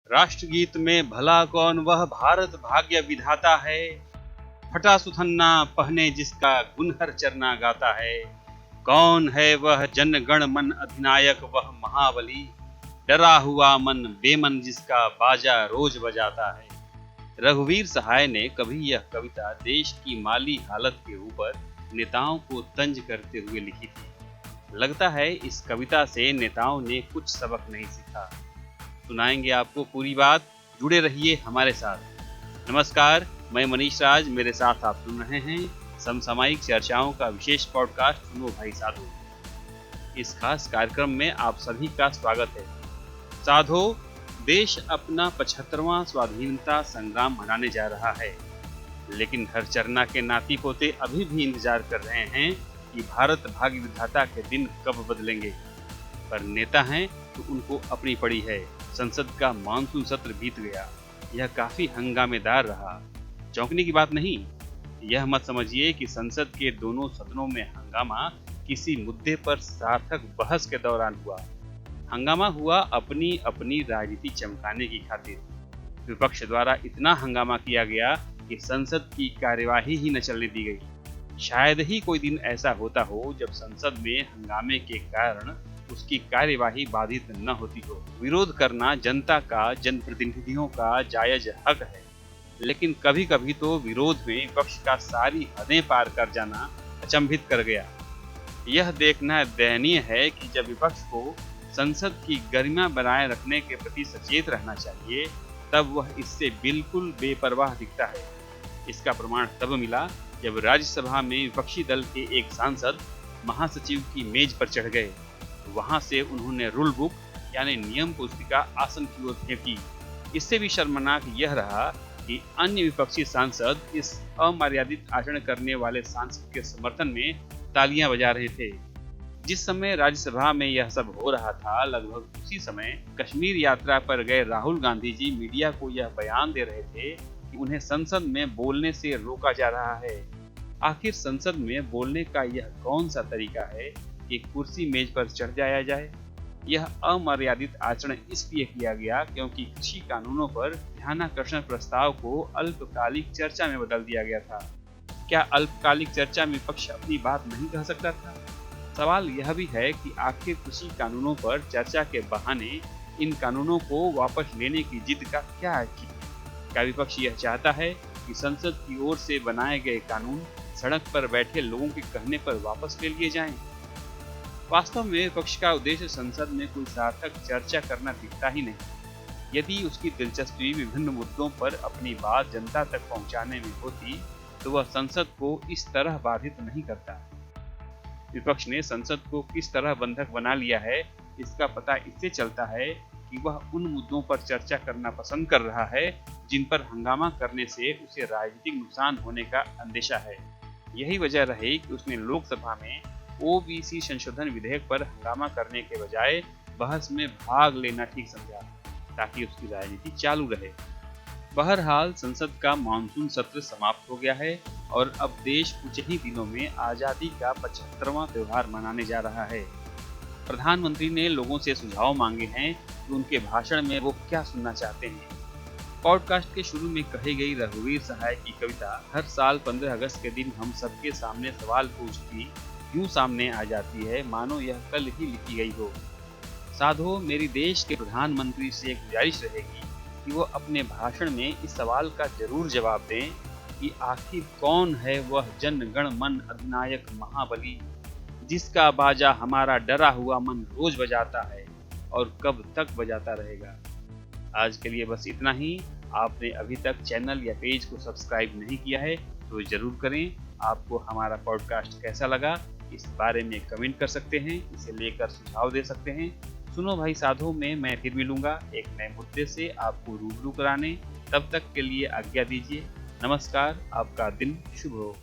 राष्ट्रगीत में भला कौन वह भारत भाग्य विधाता है, फटा सुथन्ना पहने जिसका गुनहर चरना गाता है। कौन है वह जन गण मन अधिनायक वह महाबली, डरा हुआ मन बेमन जिसका बाजा रोज बजाता है। रघुवीर सहाय ने कभी यह कविता देश की माली हालत के ऊपर नेताओं को तंज करते हुए लिखी थी। लगता है इस कविता से नेताओं ने कुछ सबक नहीं सीखा। सुनाएंगे आपको पूरी बात, जुड़े रहिए हमारे साथ। नमस्कार, मैं मनीष राज, मेरे साथ आप सुन रहे हैं समसामयिक चर्चाओं का विशेष पॉडकास्ट सुनो भाई साधो। इस खास कार्यक्रम में आप सभी का स्वागत है। साधो, देश अपना 75वां स्वाधीनता संग्राम मनाने जा रहा है, लेकिन हर चरना के नाती पोते अभी भी इंतजार कर रहे हैं कि भारत भाग्य विधाता के दिन कब बदलेंगे। पर नेता हैं तो उनको अपनी पड़ी है। संसद का मानसून सत्र बीत गया, यह काफी हंगामेदार रहा। चौंकने की बात नहीं, यह मत समझिए कि संसद के दोनों सदनों में हंगामा किसी मुद्दे पर सार्थक बहस के दौरान हुआ। हंगामा हुआ अपनी अपनी राजनीति चमकाने की खातिर। विपक्ष द्वारा इतना हंगामा किया गया कि संसद की कार्यवाही ही न चलने दी गई। शायद ही कोई दिन ऐसा होता हो जब संसद में हंगामे के कारण उसकी कार्यवाही बाधित न होती हो। विरोध करना जनता का, जनप्रतिनिधियों का जायज हक है, लेकिन कभी कभी तो विरोध में विपक्ष का सारी हदें पार कर जाना अचंभित कर गया। यह देखना दयनीय है कि जब विपक्ष को संसद की गरिमा बनाए रखने के प्रति सचेत रहना चाहिए, तब वह इससे बिल्कुल बेपरवाह दिखता है। इसका प्रमाण तब मिला जब राज्यसभा में विपक्षी दल के एक सांसद महासचिव की मेज पर चढ़ गए। वहां से उन्होंने रूल बुक यानी नियम पुस्तिका आसन की ओर फेंकी। इससे भी शर्मनाक यह रहा कि अन्य विपक्षी सांसद इस अमर्यादित आचरण करने वाले सांसद के समर्थन में तालियां बजा रहे थे। जिस समय राज्यसभा में यह सब हो रहा था, लगभग उसी समय कश्मीर यात्रा पर गए राहुल गांधी जी मीडिया को यह बयान दे रहे थे कि उन्हें संसद में बोलने से रोका जा रहा है। आखिर संसद में बोलने का यह कौन सा तरीका है कि कुर्सी मेज पर चढ़ जाया जाए? यह अमर्यादित आचरण इसलिए किया गया क्योंकि कृषि कानूनों पर ध्यानाकर्षण प्रस्ताव को अल्पकालिक चर्चा में बदल दिया गया था। क्या अल्पकालिक चर्चा में विपक्ष अपनी बात नहीं कह सकता था? सवाल यह भी है कि आखिर कृषि कानूनों पर चर्चा के बहाने इन कानूनों को वापस लेने की जिद का क्या है? क्या विपक्ष यह चाहता है कि संसद की ओर से बनाए गए कानून सड़क पर बैठे लोगों के कहने पर वापस ले लिए जाएं? वास्तव में विपक्ष का उद्देश्य संसद में कोई सार्थक चर्चा करना दिखता ही नहीं। यदि उसकी दिलचस्पी विभिन्न मुद्दों पर अपनी बात जनता तक पहुंचाने में होती, तो वह संसद को इस तरह बाधित नहीं करता। विपक्ष ने संसद को किस तरह बंधक बना लिया है, इसका पता इससे चलता है कि वह उन मुद्दों पर चर्चा करना पसंद कर रहा है जिन पर हंगामा करने से उसे राजनीतिक नुकसान होने का अंदेशा है। यही वजह रही कि उसने लोकसभा में ओबीसी संशोधन विधेयक पर हंगामा करने के बजाय बहस में भाग लेना ठीक समझा, ताकि उसकी राजनीति चालू रहे। बहरहाल संसद का मानसून सत्र समाप्त हो गया है और अब देश कुछ ही दिनों में आजादी का 75वां त्योहार मनाने जा रहा है। प्रधानमंत्री ने लोगों से सुझाव मांगे हैं कि उनके भाषण में वो क्या सुनना चाहते हैं। पॉडकास्ट के शुरू में कही गई रघुवीर सहाय की कविता हर साल 15 अगस्त के दिन हम सबके सामने सवाल पूछती यूं सामने आ जाती है मानो यह कल ही लिखी गई हो। साधो, मेरी देश के प्रधानमंत्री से एक गुजारिश रहेगी कि वो अपने भाषण में इस सवाल का जरूर जवाब दें कि आखिर कौन है वह जन गण मन अधिनायक महाबली, जिसका बाजा हमारा डरा हुआ मन रोज बजाता है और कब तक बजाता रहेगा। आज के लिए बस इतना ही। आपने अभी तक चैनल या पेज को सब्सक्राइब नहीं किया है तो जरूर करें। आपको हमारा पॉडकास्ट कैसा लगा, इस बारे में कमेंट कर सकते हैं, इसे लेकर सुझाव दे सकते हैं। सुनो भाई साधो में मैं फिर मिलूंगा एक नए मुद्दे से आपको रूबरू कराने। तब तक के लिए आज्ञा दीजिए। नमस्कार, आपका दिन शुभ हो।